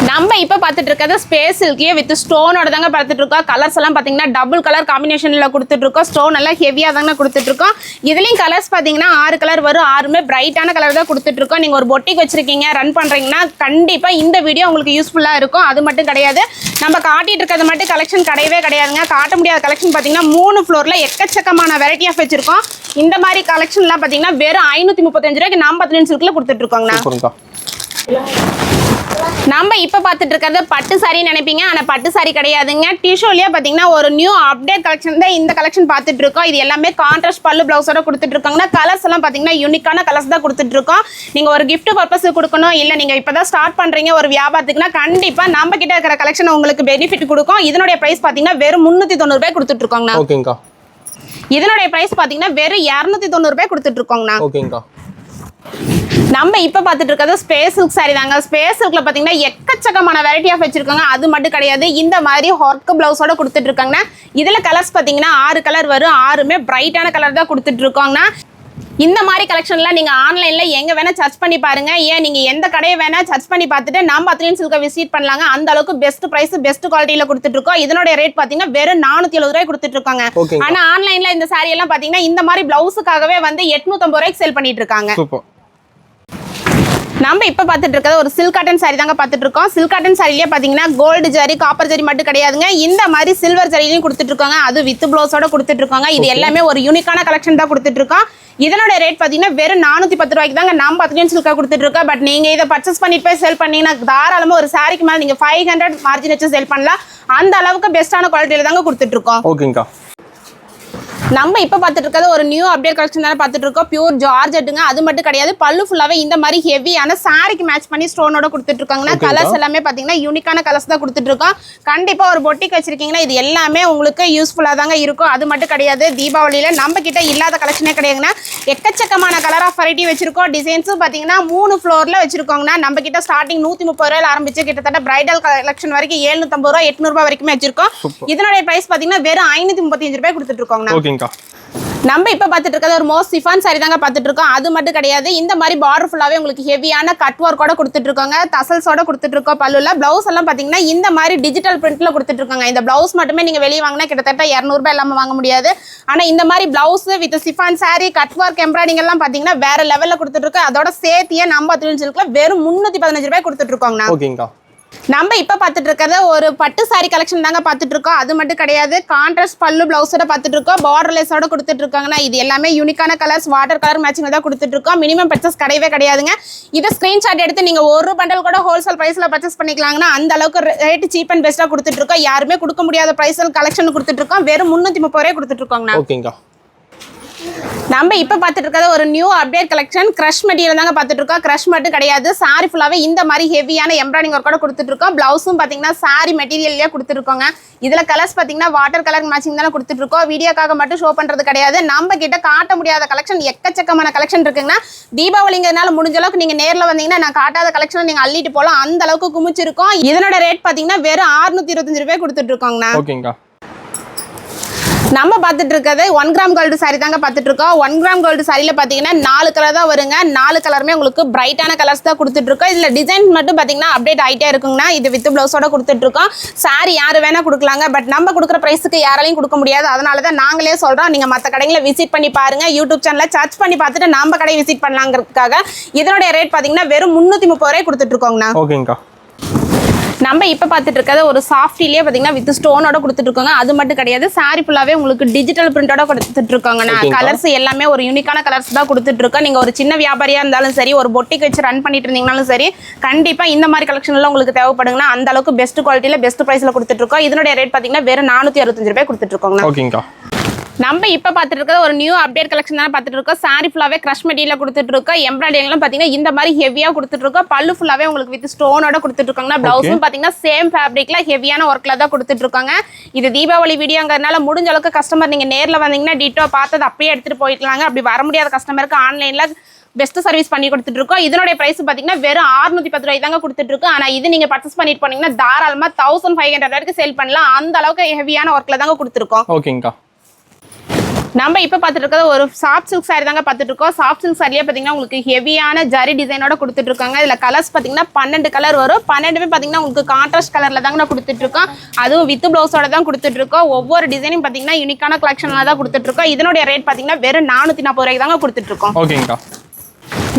நம்ம இப்போ பார்த்துட்டு இருக்கிறது ஸ்பேஸ் சில்கியே வித் ஸ்டோனோட தாங்க பார்த்துட்டு இருக்கோம். கலர்ஸ் எல்லாம் பார்த்தீங்கன்னா டபுள் கலர் காம்பினேஷனில் கொடுத்துட்டு இருக்கோம். ஸ்டோன் எல்லாம் ஹெவியாக தாங்க கொடுத்துட்டு இருக்கோம். இதுலேயும் கலர்ஸ் பார்த்தீங்கன்னா 6 கலர் வரும். 6மே பிரைட்டான கலர் தான் கொடுத்துட்டு இருக்கோம். நீங்கள் ஒரு பொட்டிக் வச்சிருக்கீங்க, ரன் பண்ணுறீங்கன்னா கண்டிப்பாக இந்த வீடியோ உங்களுக்கு யூஸ்ஃபுல்லாக இருக்கும். அது மட்டும் கிடையாது, நம்ம காட்டிட்டு இருக்கிறது மட்டும் கலெக்ஷன் கிடையவே கிடையாதுங்க. காட்ட முடியாத கலெக்ஷன் பார்த்தீங்கன்னா 3 ஃப்ளோரில் எக்கச்சக்கமான வெரைட்டி ஆஃப் வச்சிருக்கோம். இந்த மாதிரி கலெக்ஷன்லாம் பார்த்தீங்கன்னா வெறும் 535 ரூபாய்க்கு நம்ம அத்லின் சில்க்ல கொடுத்துட்டு இருக்கோங்கண்ணா. நம்ம இப்போ பார்த்துட்டு இருக்கிறது பட்டு சாரி நினைப்பீங்க, ஆனால் பட்டு சாரி கிடையாதுங்க. டிஷோலியா பார்த்தீங்கன்னா ஒரு நியூ அப்டேட் கலெக்ஷன் தான் இந்த கலெக்ஷன் பார்த்துட்டு இருக்கோம். இது எல்லாமே கான்ட்ராஸ்ட் பல்லு பிளவுஸோட கொடுத்துட்டு இருக்காங்கன்னா கலர்ஸ் எல்லாம் பார்த்தீங்கன்னா யூனிக்கான கலர்ஸ் தான் கொடுத்துட்டு இருக்கோம். நீங்கள் ஒரு கிஃப்ட் பர்பஸ் கொடுக்கணும், இல்லை நீங்கள் இப்போ தான் ஸ்டார்ட் பண்ணுறீங்க ஒரு வியாபாரத்துக்குன்னா கண்டிப்பாக நம்ம கிட்ட இருக்கிற கலெக்ஷன் உங்களுக்கு பெனிஃபிட் கொடுக்கும். இதனுடைய பிரைஸ் பார்த்தீங்கன்னா வெறும் 390 ரூபாய் கொடுத்துட்டு இருக்கோங்கண்ணா. ஓகேங்கா. இதனுடைய பிரைஸ் பார்த்தீங்கன்னா வெறும் 290 ரூபாய் கொடுத்துட்டு இருக்கோங்கண்ணா. ஓகேங்கா. நம்ம இப்போ பார்த்துட்டு இருக்கிறது ஸ்பேஸ் சில்க் சாரி தாங்க. ஸ்பேஸ் சில்க்ல பார்த்தீங்கன்னா எக்கச்சக்கமான வெரைட்டி ஆஃப் வச்சிருக்காங்க. அது மட்டும் கிடையாது, இந்த மாதிரி ஒர்க் பிளவுஸோட கொடுத்துட்டு இருக்காங்கன்னா இதில் கலர்ஸ் பார்த்தீங்கன்னா 6 கலர் வரும். 6மே பிரைட்டான கலர் தான் கொடுத்துட்டு இருக்கோங்கண்ணா. இந்த மாதிரி கலெக்ஷன்லாம் நீங்கள் ஆன்லைனில் எங்கே வேணால் சர்ச் பண்ணி பாருங்க. ஏன் நீங்கள் எந்த கடையை வேணால் சர்ச் பண்ணி பார்த்துட்டு நம்ம அத்லின் சில்கை விசிட் பண்ணலாங்க. அந்த அளவுக்கு பெஸ்ட் ப்ரைஸ் பெஸ்ட் குவாலிட்டியில் கொடுத்துட்டு இருக்கோம். இதனுடைய ரேட் பார்த்தீங்கன்னா வெறும் 470 ரூபாய் கொடுத்துட்டு இருக்காங்க. ஆனால் ஆன்லைனில் இந்த சாரி எல்லாம் பார்த்தீங்கன்னா இந்த மாதிரி பிளவுஸுக்காகவே வந்து 850 ரூபாய்க்கு சேல் பண்ணிட்டு இருக்காங்க. நம்ம இப்போ பார்த்துட்டு இருக்கிறது ஒரு சில்க் காட்டன் சாரி தாங்க பார்த்துட்டு இருக்கோம். சில்க் காட்டன் சாரிலேயே பார்த்தீங்கன்னா கோல்டு ஜரி காப்பர் ஜரி மட்டும் கிடையாதுங்க, இந்த மாதிரி சில்வர் ஜரிலையும் கொடுத்துட்டு இருக்காங்க. அது வித் ப்ளவுஸோட கொடுத்துட்டு இருக்காங்க. இது எல்லாமே ஒரு யூனிக்கான கலெக்ஷன் தான் கொடுத்துட்டு இருக்கோம். இதனோட ரேட் பார்த்தீங்கன்னா வெறும் 410 ரூபாய்க்கு தாங்க நம்ம அத்லின் சில்காக கொடுத்துட்டு இருக்கோம். பட் நீங்கள் இதை பர்ச்சேஸ் பண்ணிட்டு போய் செல் பண்ணீங்கன்னா தாராளமாக ஒரு சாரிக்கு மேலே நீங்கள் 500 மார்ஜின் வச்சு செல் பண்ணலாம். அந்த அளவுக்கு பெஸ்ட்டான குவாலிட்டியில் தாங்க கொடுத்துட்டு இருக்கோம். ஓகேங்கா. நம்ம இப்போ பார்த்துட்டு இருக்கிறது ஒரு நியூ அப்டேட் கலெக்ஷன் தானே பார்த்துட்டு இருக்கோம். பியூர் ஜார்ஜெட்டுங்க. அது மட்டும் கிடையாது, பல்லு ஃபுல்லாகவே இந்த மாதிரி ஹெவியான சாரிக்கு மேட்ச் பண்ணி ஸ்டோனோட கொடுத்துட்டு இருக்காங்கன்னா கலர்ஸ் எல்லாமே பார்த்தீங்கன்னா யூனிக்கான கலர்ஸ் தான் கொடுத்துட்டு இருக்கோம். கண்டிப்பாக ஒரு பொட்டிக் வச்சிருக்கீங்கன்னா இது எல்லாமே உங்களுக்கு யூஸ்ஃபுல்லாக தாங்க இருக்கும். அது மட்டும் கிடையாது, தீபாவளியில் நம்ம கிட்ட இல்லாத கலெக்ஷனே கிடையாதுங்கன்னா எக்கச்சக்கமான கலர் ஆஃப் வெரைட்டி வச்சிருக்கோம். டிசைன்ஸும் பார்த்தீங்கன்னா 3 ஃப்ளோரில் வச்சிருக்கோங்கன்னா நம்ம கிட்ட ஸ்டார்டிங் 130 ரூபாயில் ஆரம்பிச்சு கிட்டத்தட்ட பிரைடல் கலெக்ஷன் வரைக்கும் 750 ரூபா 800 ரூபாய் வரைக்குமே வச்சிருக்கோம். இதனுடைய பிரைஸ் பார்த்தீங்கன்னா வெறும் 535 ரூபாய் கொடுத்துட்டு இருக்கோங்கண்ணா. நம்ம இப்போ பார்த்துட்டு இருக்கிறது ஒரு மோஸ்ட் சிஃபான் சாரி தாங்க பார்த்துட்டு இருக்கோம். அது மட்டும் கிடையாது, இந்த மாதிரி பார்டர் ஃபுல்லாகவே உங்களுக்கு ஹெவியான கட் ஒர்க்கோட கொடுத்துட்டு இருக்காங்க. டசல்ஸோட கொடுத்துட்டு இருக்கோம். பல்லுல பிளவுஸ் எல்லாம் பார்த்தீங்கன்னா இந்த மாதிரி டிஜிட்டல் பிரிண்ட்ல கொடுத்துட்டு இருக்காங்க. இந்த பிளவுஸ் மட்டுமே நீங்கள் வெளியே வாங்கினா கிட்டத்தட்ட 200 ரூபாய் இல்லாமல் வாங்க முடியாது. ஆனால் இந்த மாதிரி blouse with chiffon sari cut work embroidering எல்லாம் பார்த்தீங்கன்னா வேற லெவலில் கொடுத்துட்டு இருக்கோம். அதோட சேர்த்தியே நம்ம அத்லின் சில்க்ல வெறும் 315 ரூபாய் கொடுத்துட்டு இருக்கோங்கண்ணா. நம்ம இப்போ பார்த்துட்டு இருக்கிறது ஒரு பட்டு சாரி கலெக்ஷன் தாங்க பார்த்துட்டு இருக்கோம். அது மட்டும் கிடையாது, கான்ட்ராஸ்ட் பல்லு பிளவுஸோட பார்த்துட்டு இருக்கோம். பார்டர்லெஸோட கொடுத்துட்டு இருக்காங்கன்னா இது எல்லாமே யூனிக்கான கலர்ஸ் வாட்டர் கலர் மேட்சிங் தான் கொடுத்துட்டு இருக்கோம். மினிமம் பர்ச்சேஸ் கிடையவே கிடையாதுங்க. இதை ஸ்கிரீன்ஷாட் எடுத்து நீங்கள் ஒரு பண்டல் கூட ஹோல்சேல் ப்ரைஸில் பர்ச்சேஸ் பண்ணிக்கலாங்கன்னா அந்த அளவுக்கு ரேட் சீப் அண்ட் பெஸ்ட்டாக கொடுத்துட்டு இருக்கோம். யாருமே கொடுக்க முடியாத ப்ரைஸில் கலெக்ஷன் கொடுத்துட்டு இருக்கோம். வெறும் 330 ரூபாய் கொடுத்துட்டு இருக்கோங்கண்ணா. நம்ம இப்போ பார்த்துட்டு இருக்கிறது ஒரு new update collection crush material தாங்க பார்த்துட்டு இருக்கோம். கிரஷ் மட்டும் கிடையாது, சாரி ஃபுல்லாகவே இந்த மாதிரி ஹெவியான எம்ப்ராய்டிங் ஒர்க்கோட கொடுத்துட்டு இருக்கோம். பிளவுஸும் பார்த்தீங்கன்னா சாரி மெட்டீரியல்லேயே கொடுத்துருக்கோங்க. இதில் கலர்ஸ் பார்த்தீங்கன்னா வாட்டர் கலர் மேட்சிங் தானே கொடுத்துட்டு இருக்கோம். வீடியோக்காக மட்டும் ஷோ பண்ணுறது கிடையாது. நம்ம கிட்ட காட்ட முடியாத கலெக்ஷன் எக்கச்சக்கமான கலெக்ஷன் இருக்குங்கன்னா தீபாவளிங்கிறதுனால முடிஞ்ச அளவுக்கு நீங்கள் நேரில் வந்தீங்கன்னா நான் காட்டாத கலெக்ஷனை நீங்கள் அள்ளிட்டு போகலாம். அந்த அளவுக்கு குமிச்சிருக்கோம். இதனோட ரேட் பார்த்தீங்கன்னா வெறும் 625 ரூபாய் கொடுத்துட்டு இருக்கோங்கண்ணா. நம்ம பார்த்துட்டு இருக்கிறது 1 கிராம் கோல்டு சாரி தாங்க பார்த்துட்டு இருக்கோம். 1 கிராம் கோல்டு சாரியில் பார்த்தீங்கன்னா 4 கலர் தான் வருங்க. 4 கலருமே உங்களுக்கு பிரைட்டான கலர்ஸ் தான் கொடுத்துட்டு இருக்கோம். இதில் டிசைன் மட்டும் பார்த்தீங்கன்னா அப்டேட் ஆகிட்டே இருக்குங்கண்ணா. இது வித் பிளவுஸோட கொடுத்துட்டு இருக்கோம். சாரி யார் வேணால் கொடுக்கலாங்க. பட் நம்ம கொடுக்குற ப்ரைஸுக்கு யாராலையும் கொடுக்க முடியாது. அதனால தான் நாங்களே சொல்கிறோம், நீங்கள் மற்ற கடைகளை விசிட் பண்ணி பாருங்கள். யூடியூப் சேனலில் சர்ச் பண்ணி பார்த்துட்டு நம்ம கடையை விசிட் பண்ணலாங்கிறதுக்காக இதனுடைய ரேட் பார்த்தீங்கன்னா வெறும் 330 ரூபாய் கொடுத்துட்டு இருக்கோங்கண்ணா. நம்ம இப்போ பார்த்துட்டு இருக்கிறது ஒரு சாஃப்டிலேயே பார்த்தீங்கன்னா வித் ஸ்டோனோட கொடுத்துட்டு இருக்காங்க. அது மட்டும் கிடையாது, சாரி ஃபுல்லாகவே உங்களுக்கு டிஜிட்டல் பிரிண்டோட கொடுத்துட்டு இருக்காங்கண்ணா. கலர்ஸ் எல்லாமே ஒரு யூனிக்கான கலர்ஸ் தான் கொடுத்துட்டு இருக்கோம். நீங்கள் ஒரு சின்ன வியாபாரியாக இருந்தாலும் சரி, ஒரு பொட்டிக் வச்சு ரன் பண்ணிட்டு இருந்தீங்கனாலும் சரி, கண்டிப்பாக இந்த மாதிரி கலெக்ஷன்லாம் உங்களுக்கு தேவைப்படுங்கன்னா அந்த அளவுக்கு பெஸ்ட் குவாலிட்டியில் பெஸ்ட் ப்ரைஸில் கொடுத்துட்டு இருக்கோம். இதனுடைய ரேட் பார்த்தீங்கன்னா வெறும் 465 ரூபாய் கொடுத்துட்டு இருக்கோங்கண்ணா. நம்ம இப்போ பார்த்துட்டு இருக்கிறது ஒரு நியூ அப்டேட் கலெக்ஷன் தான் பார்த்துட்டு இருக்கோம். சாரி ஃபுல்லாவே கிரஷ் மெட்டீரியல் கொடுத்துட்டு இருக்கோம். எம்ப்ராய்டரிங்லாம் பார்த்தீங்கன்னா இந்த மாதிரி ஹெவியா கொடுத்துட்டு இருக்கோம். பல்லு ஃபுல்லாவே உங்களுக்கு வித் ஸ்டோனோட கொடுத்துட்டு இருக்காங்க. பிளவுஸும் பார்த்தீங்கன்னா சேம் ஃபேப்ரிக்ல ஹெவியான ஒர்க்ல தான் கொடுத்துட்டு இருக்காங்க. இது தீபாவளி வீடியோங்கிறதுனால முடிஞ்ச அளவுக்கு கஸ்டமர் நீங்க நேரில் வந்தீங்கன்னா டிட்டோ பார்த்தது அப்படியே எடுத்துட்டு போயிடலாங்க. அப்படி வர முடியாத கஸ்டமருக்கு ஆன்லைன்ல பெஸ்ட் சர்வீஸ் பண்ணி கொடுத்துட்டு இருக்கோம். இதனுடைய பிரைஸ் பார்த்தீங்கன்னா வெறும் 610 ரூபாய் தாங்க கொடுத்துட்டு இருக்கோம். ஆனால் இது நீங்க பர்ச்சேஸ் பண்ணிட்டு போனீங்கன்னா தாராளமா 1500 வரைக்கும் சேல் பண்ணலாம். அந்த அளவுக்கு ஹெவியான ஒர்க்ல தாங்க கொடுத்துருக்கோம். ஓகேங்கக்கா. நம்ம இப்போ பார்த்துட்டு இருக்கிறது ஒரு சாஃப்ட் சில்க் சாரி தாங்க பார்த்துட்டு இருக்கோம். சாஃப்ட் சில்க் சாரியே பார்த்தீங்கன்னா உங்களுக்கு ஹெவியான ஜரி டிசைனோட கொடுத்துட்டு இருக்காங்க. இதில் கலர்ஸ் பார்த்தீங்கன்னா 12 கலர் வரும். 12மே பார்த்தீங்கன்னா உங்களுக்கு கான்ட்ராஸ்ட் கலர்ல தாங்க கொடுத்துட்டு இருக்கோம். அதுவும் வித் பிளவுஸோட தான் கொடுத்துட்டு இருக்கோம். ஒவ்வொரு டிசைனும் பார்த்தீங்கன்னா யூனிக்கான கலெக்ஷன்ல தான் கொடுத்துட்டு இருக்கோம். இதனுடைய ரேட் பார்த்தீங்கன்னா வெறும் 440 ரூபாய்க்கு தாங்க கொடுத்துட்டு இருக்கோம். ஓகேங்கக்கா.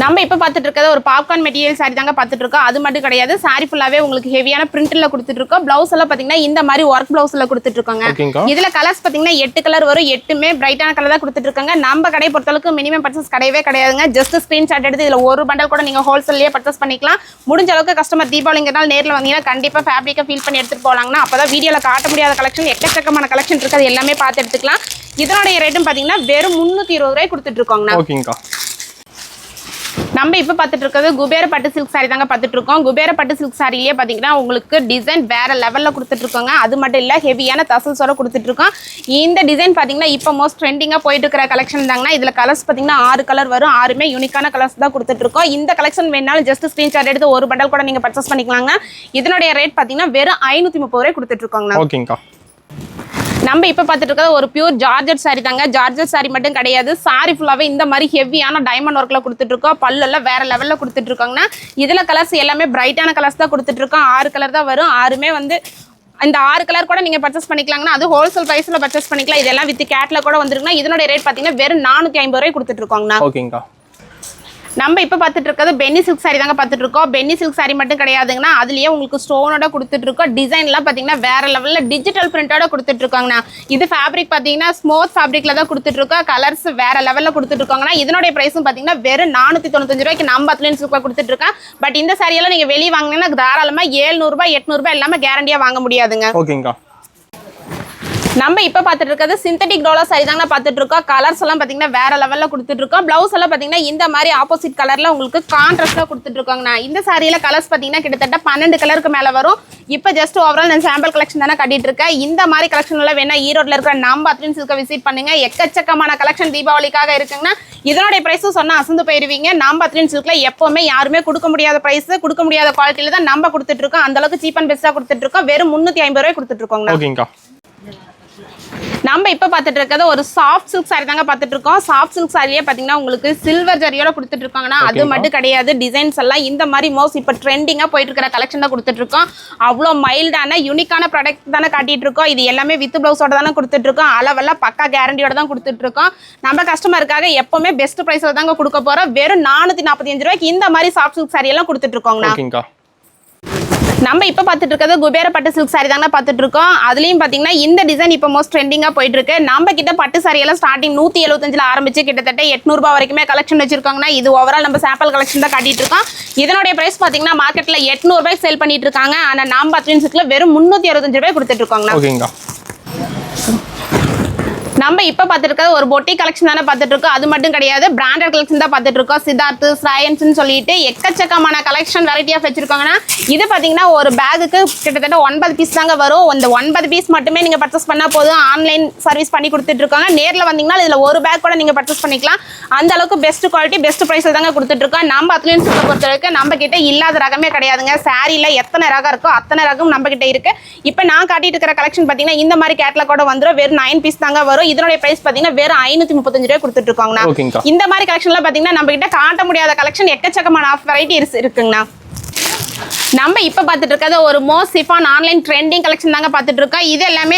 நம்ம இப்போ பார்த்துட்டு இருக்கிறது ஒரு பாப்கார்ன் மெட்டீரியல் சாரி தாங்க பார்த்துட்டு இருக்கோம். அது மட்டும் கிடையாது, சாரி ஃபுல்லாவே உங்களுக்கு ஹெவியான பிரிண்ட்ல கொடுத்துட்டு இருக்கோம். பிளவுஸ் எல்லாம் பார்த்தீங்கன்னா இந்த மாதிரி ஒர்க் பிளவுஸ்ல கொடுத்துட்டு இருக்காங்க. இதுல கலர்ஸ் பார்த்தீங்கன்னா 8 கலர் வரும். 8மே பிரைட்டான கலர் தான் கொடுத்துட்டு இருக்காங்க. நம்ம கடை பொறுத்தளவுக்கு மினிமம் பர்ச்சேஸ் கிடையவே கிடையாதுங்க. ஜஸ்ட் ஸ்கிரீன்ஷாட் எடுத்து இதுல ஒரு பண்டல் கூட நீங்க ஹோல்சேல்லயே பர்ச்சேஸ் பண்ணிக்கலாம். முடிஞ்ச அளவுக்கு கஸ்டமர் தீபாவளிங்கிறதால நேரில் வந்தீங்கன்னா கண்டிப்பா ஃபேப்ரிக்கை ஃபீல் பண்ணி எடுத்துட்டு போலாங்கன்னா அப்பதான் வீடியோல காட்ட முடியாத கலெக்ஷன் எக்கச்சக்கமான கலெக்ஷன் இருக்கு. அது எல்லாமே பார்த்து எடுத்துக்கலாம். இதனுடைய ரேட்டும் பார்த்தீங்கன்னா வெறும் 320 ரூபாய் கொடுத்துட்டு இருக்கோங்கண்ணா. ஓகேங்கக்கா. நம்ம இப்போ பார்த்துட்டு இருக்கிறது குபேர பட்டு சில்க் சாரி தாங்க பார்த்துட்டு இருக்கோம். குபேர பட்டு சில்க் சாரிலேயே பார்த்தீங்கன்னா உங்களுக்கு டிசைன் வேற லெவலில் கொடுத்துட்டு இருக்காங்க. அது மட்டும் இல்லை ஹெவியான தசல்ஸோட கொடுத்துட்டு இருக்கோம். இந்த டிசைன் பார்த்தீங்கன்னா இப்போ மோஸ்ட் ட்ரெண்டிங்காக போயிட்டு இருக்கிற கலெக்ஷன் தாங்கன்னா இதில் கலர்ஸ் பார்த்தீங்கன்னா 6 கலர் வரும். 6மே யூனிக்கான கலர்ஸ் தான் கொடுத்துட்டு இருக்கோம். இந்த கலெக்ஷன் வேணாலும் ஜஸ்ட் ஸ்கிரீன்ஷாட் எடுத்து ஒரு பண்டல் கூட நீங்கள் பர்ச்சேஸ் பண்ணிக்கலாங்க. இதனுடைய ரேட் பார்த்தீங்கன்னா வெறும் 530 ரூபாய் கொடுத்துட்டு இருக்கோங்கண்ணா. ஓகேங்கக்கா. நம்ம இப்போ பார்த்துட்டு இருக்கிறது ஒரு பியூர் ஜார்ஜெட் சாரி தாங்க. ஜார்ஜெட் சாரி மட்டும் கிடையாது, சாரி ஃபுல்லாவே இந்த மாதிரி ஹெவியான டைமண்ட் ஒர்க்ல கொடுத்துட்டு இருக்கோம். பல்லெல்லாம் வேற லெவல்ல கொடுத்துட்டு இருக்காங்கன்னா இதுல கலர்ஸ் எல்லாமே பிரைட்டான கலர்ஸ் தான் கொடுத்துட்டு இருக்கோம். 6 கலர் தான் வரும். 6மே வந்து இந்த 6 கலர் கூட நீங்க பர்ச்சேஸ் பண்ணிக்கலாங்கன்னா அது ஹோல்சேல் பிரைஸ்ல பர்ச்சேஸ் பண்ணிக்கலாம். இதெல்லாம் வித் கேட்ல கூட வந்துருக்குன்னா இதனுடைய ரேட் பாத்தீங்கன்னா வெறும் 450 ரூபாய் கொடுத்துட்டு இருக்கோங்கண்ணா. ஓகேங்கக்கா. நம்ம இப்போ பார்த்துட்டு இருக்கிறது பென்னி சில்க் சாரி தாங்க பார்த்துட்டு இருக்கோம். பென்னி சில்க் சாரி மட்டும் கிடையாதுங்கன்னா அதுலயே உங்களுக்கு ஸ்டோனோட கொடுத்துட்டு இருக்கோம். டிசைன்லாம் பார்த்தீங்கன்னா வேற லெவலில் டிஜிட்டல் பிரிண்டோட கொடுத்துட்டு இருக்காங்கண்ணா. இது ஃபேப்ரிக் பார்த்தீங்கன்னா ஸ்மூத் ஃபேப்ரிக்ல தான் கொடுத்துட்டு இருக்கோம். கலர்ஸ் வேற லெவலில் கொடுத்துட்டு இருக்காங்கன்னா இதனுடைய பிரைஸும் பார்த்தீங்கன்னா வெறும் 495 ரூபாய்க்கு நம்ம அத்லீன் சில்க்ல கொடுத்துட்டு இருக்கேன். பட் இந்த சாரியெல்லாம் நீங்க வெளியே வாங்கினீங்கன்னா தாராளமாக 700 ரூபாய் 800 ரூபாய் எல்லாமே கேரண்டியா வாங்க முடியாதுங்க. ஓகேங்கக்கா. நம்ம இப்போ பார்த்துட்டு இருக்கிறது சிந்தட்டிக் டோலா சாரி தாங்க பார்த்துட்டு இருக்கோம். கலர்ஸ் எல்லாம் பார்த்தீங்கன்னா வேற லெவலில் கொடுத்துட்டு இருக்கோம். பிளவுஸ் எல்லாம் பார்த்தீங்கன்னா இந்த மாதிரி ஆப்போசிட் கலர்ல உங்களுக்கு கான்ட்ராஸ்டாக கொடுத்துட்டு இருக்காங்கண்ணா. இந்த சாரியில கலர்ஸ் பார்த்தீங்கன்னா கிட்டத்தட்ட 12 கலருக்கு மேலே வரும். இப்போ ஜஸ்ட் ஓவரால் நான் சாம்பிள் கலெக்ஷன் தானே கட்டிட்டு இருக்கேன். இந்த மாதிரி கலெக்ஷன் எல்லாம் வேணா ஈரோட்ல இருக்கிற நம்ம அத்லீன் சில்கை விசிட் பண்ணுங்க. எக்கச்சக்கமான கலெக்ஷன் தீபாவளிக்காக இருக்குங்கன்னா இதனுடைய பிரைஸும் சொன்னா அசந்து போயிருவீங்க. நம்ம அத்லீன் சில்க்ல எப்பவுமே யாருமே கொடுக்க முடியாத பிரைஸ், கொடுக்க முடியாத குவாலிட்டியில தான் நம்ம கொடுத்துட்டு இருக்கோம். அந்த அளவுக்கு சீப் அண்ட் பெஸ்டா கொடுத்துட்டு இருக்கோம். வெறும் 350 ரூபாய் கொடுத்துட்டு இருக்கோங்க. ஓகேங்கக்கா. நம்ம இப்போ பார்த்துட்டு இருக்கிறது ஒரு சாஃப்ட் சில்க் சாரி தாங்க பார்த்துட்டு இருக்கோம். சாஃப்ட் சில்க் சாரியே பார்த்தீங்கன்னா உங்களுக்கு சில்வர் ஜரியோட கொடுத்துட்டு இருக்காங்கன்னா அது மட்டும் கிடையாது, டிசைன்ஸ் எல்லாம் இந்த மாதிரி மோஸ்ட் இப்போ ட்ரெண்டிங்காக போயிட்டு இருக்கிற கலெக்ஷன் தான் கொடுத்துட்டு இருக்கோம். அவ்வளோ மைல்டான யூனிக்கான ப்ராடக்ட் தானே காட்டிட்டு இருக்கோம். இது எல்லாமே வித் பிளவுஸோட தானே கொடுத்துட்டு இருக்கோம். அளவெல்லாம் பக்கா கேரண்டியோட தான் கொடுத்துட்டு இருக்கோம். நம்ம கஸ்டமருக்காக எப்பவுமே பெஸ்ட் ப்ரைஸில் தாங்க கொடுக்க போகிறோம். வெறும் 445 ரூபாய்க்கு இந்த மாதிரி சாஃப்ட் சில்க் சாரி எல்லாம் கொடுத்துட்டு இருக்கோங்கண்ணா. நம்ம இப்போ பார்த்துட்டு இருக்கிறது குபேர பட்டு சில்க் சாரி தாங்க பார்த்துட்டு இருக்கோம். அதுலயும் பார்த்தீங்கன்னா இந்த டிசைன் இப்போ மோஸ்ட் ட்ரெண்டிங்காக போயிட்டு இருக்கு. நம்ம கிட்ட பட்டு சாரி எல்லாம் ஸ்டார்டிங் 175 ஆரம்பிச்சு கிட்டத்தட்ட 800 ரூபாய் வரைக்குமே கலெக்ஷன் வச்சிருக்காங்கன்னா இது ஓவரால் நம்ம சாம்பிள் கலெக்ஷன் தான் காட்டிட்டு இருக்கோம். இதனுடைய பிரைஸ் பார்த்தீங்கன்னா மார்க்கெட்ல 800 ரூபாய் சேல் பண்ணிட்டு இருக்காங்க. ஆனால் நம்ம அத்லீன் சில்க்ல வெறும் 365 ரூபாய் கொடுத்துட்டு இருக்காங்க. நம்ம இப்போ பார்த்துட்டு இருக்கிறது ஒரு பொட்டி கலெக்ஷன் தானே பார்த்துட்டு இருக்கோம். அது மட்டும் கிடையாது, பிராண்டட் கலெக்ஷன் தான் பார்த்துட்டு இருக்கோம். சித்தார்த், ஸ்ராயன்ஸ்னு சொல்லிட்டு எக்கச்சக்கமான கலெக்ஷன் வெரைட்டி ஆஃப் வச்சிருக்காங்கன்னா இது பார்த்தீங்கன்னா ஒரு பேகுக்கு கிட்டத்தட்ட 9 பீஸ் தாங்க வரும். இந்த 9 பீஸ் மட்டுமே நீங்கள் பர்ச்சேஸ் பண்ணால் போதும். ஆன்லைன் சர்வீஸ் பண்ணி கொடுத்துட்டு இருக்காங்க. நேரில் வந்தீங்கன்னா இதில் ஒரு பேக் கூட நீங்கள் பர்ச்சேஸ் பண்ணிக்கலாம். அந்த அளவுக்கு பெஸ்ட் குவாலிட்டி பெஸ்ட் ப்ரைஸில் தாங்க கொடுத்துட்டு இருக்கோம். நம்ம அத்லீன் சில்கை பொறுத்த வரைக்கும் நம்ம கிட்ட இல்லாத ரகமே கிடையாதுங்க. சாரியில் எத்தனை ரகம் இருக்கோ அத்தனை ரகம் நம்ம கிட்ட இருக்கு. இப்போ நான் காட்டிட்டு இருக்கிற கலெக்ஷன் பார்த்தீங்கன்னா இந்த மாதிரி கேட்லாக் கூட வந்துடும். வெறும் 9 பீஸ் தாங்க வரும். இதனுடைய பிரைஸ் பாத்தீங்கன்னா வேற 535 ரூபாய் கொடுத்துட்டு இருக்காங்கண்ணா. இந்த மாதிரி கலெக்ஷன்ல பாத்தீங்கன்னா நம்ம கிட்ட காட்ட முடியாத கலெக்ஷன் எக்கச்சக்கமான ஆஃப் வெரைட்டி இருக்குங்கண்ணா. நம்ம இப்ப பார்த்துட்டு இருக்கிறது ஒரு most chiffon online trending collection தாங்க பார்த்துட்டு இருக்கோம். இது எல்லாமே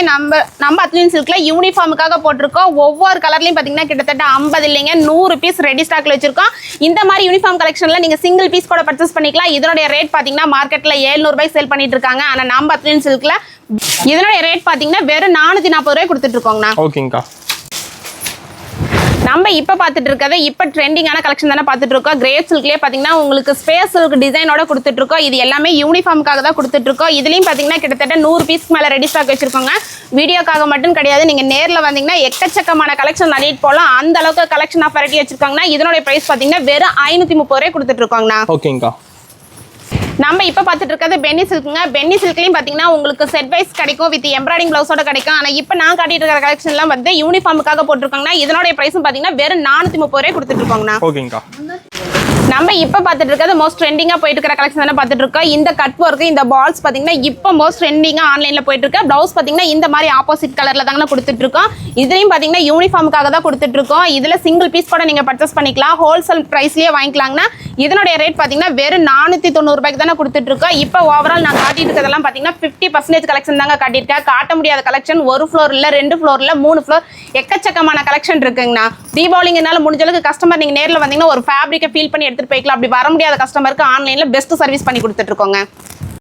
நம்ம அத்லீன் சில்க்ல யூனிஃபார்முக்காக போட்டிருக்கோம். ஒவ்வொரு கலர்லயும் பாத்தீங்கன்னா கிட்டத்தட்ட 50 இல்லைங்க 100 பீஸ் ரெடி ஸ்டாக்ல வச்சிருக்கோம். இந்த மாதிரி யூனிஃபார்ம் கலெக்ஷன்ல நீங்க சிங்கிள் பீஸ் கூட பர்ச்சேஸ் பண்ணிக்கலாம். இதனுடைய ரேட் பாத்தீங்கன்னா மார்க்கெட்ல 700 ரூபாய் சேல் பண்ணிட்டு இருக்காங்க. ஆனா நம்ம அத்லீன் சில்க்ல இதனுடைய ரேட் பாத்தீங்கன்னா வெறும் 440 ரூபாய் கொடுத்துட்டு இருக்கோங்கண்ணா. நம்ம இப்போ பார்த்துட்டு இருக்கிறது இப்போ ட்ரெண்டிங்கான கலெக்ஷன் தானே பார்த்துட்டு இருக்கோம். கிரேப் சில்க்லேயே பார்த்தீங்கன்னா உங்களுக்கு ஸ்பேஸ் சில்க் டிசைனோட கொடுத்துட்டு இருக்கோம். இது எல்லாமே யூனிஃபார்முக்காக தான் கொடுத்துட்டு இருக்கோம். இதுலேயும் பார்த்தீங்கன்னா கிட்டத்தட்ட 100 பீஸ்க்கு மேலே ரெடி ஸ்டாக் வச்சிருக்கோங்க. வீடியோக்காக மட்டும் கிடையாது, நீங்கள் நேரில் வந்தீங்கன்னா எக்கச்சக்கமான கலெக்ஷன் நிறைய போகலாம். அந்த அளவுக்கு கலெக்ஷன் ஆஃப் வெரைட்டி வச்சிருக்காங்கன்னா இதனுடைய பிரைஸ் பார்த்தீங்கன்னா வெறும் 530 ரூபாய் கொடுத்துட்டு இருக்கோங்கண்ணா. ஓகேங்கக்கா. நம்ம இப்போ பார்த்துட்டு இருக்கிறது பென்னி சில்க்குங்க. பென்னி சில்க்லையும் பார்த்தீங்கன்னா உங்களுக்கு செட் வைஸ் கிடைக்கும், வித் எம்ப்ராய்டிங் பிளவுஸோட கிடைக்கும். ஆனால் இப்போ நான் காட்டிட்டு இருக்கிற கலெக்ஷன்லாம் வந்து யூனிஃபார்முக்காக போட்டிருக்காங்கன்னா இதனுடைய பிரைஸும் பார்த்தீங்கன்னா வெறும் 430 ரூபாய் கொடுத்துட்டு இருக்கோங்கண்ணா. ஓகேங்கக்கா. நம்ம இப்போ பார்த்துட்டு இருக்கிறது மோஸ்ட் ட்ரெண்டிங்காக போயிட்டு இருக்கிற கலெக்ஷன் தானே பார்த்துட்டு இருக்கோம். இந்த கட் ஒர்க்கு இந்த பால்ஸ் பார்த்தீங்கன்னா இப்போ மோஸ்ட் ட்ரெண்டிங்காக ஆன்லைனில் போயிட்டு இருக்கு. ப்ளவுஸ் பார்த்தீங்கன்னா இந்த மாதிரி ஆப்போசிட் கலரில் தாங்க கொடுத்துட்டு இருக்கோம். இதுலையும் பார்த்தீங்கன்னா யூனிஃபார்முக்காக தான் கொடுத்துட்டு இருக்கோம். இதில் சிங்கிள் பீஸ் கூட நீங்கள் பர்ச்சேஸ் பண்ணிக்கலாம், ஹோல்சேல் ப்ரைஸ்லேயே வாங்கிக்கலாங்கன்னா இதனுடைய ரேட் பார்த்தீங்கன்னா வெறும் 490 ரூபாய்க்கு தானே கொடுத்துட்டு இருக்கோம். இப்போ ஓவரால் நான் காட்டிட்டு இருக்கிறதெல்லாம் பார்த்தீங்கன்னா 50% கலெக்ஷன் தாங்க காட்டியிருக்கேன். காட்ட முடியாத கலெக்ஷன் ஒரு ஃப்ளோர் இல்லை, 2 ஃப்ளோர் இல்லை, 3 ஃப்ளோர் எக்கச்சக்கமான கலெக்ஷன் இருக்குங்கண்ணா. தீபாவளிங்கனால முடிஞ்ச அளவுக்கு கஸ்டமர் நீங்கள் நேரில் வந்தீங்கன்னா ஒரு ஃபேப்ரிக்கை ஃபீல் பண்ணி எடுத்துட்டு போய்க்கலாம். அப்படி வர முடியாத கஸ்டமருக்கு ஆன்லைனில் பெஸ்ட் சர்வீஸ் பண்ணி கொடுத்துட்டு இருக்கோங்க.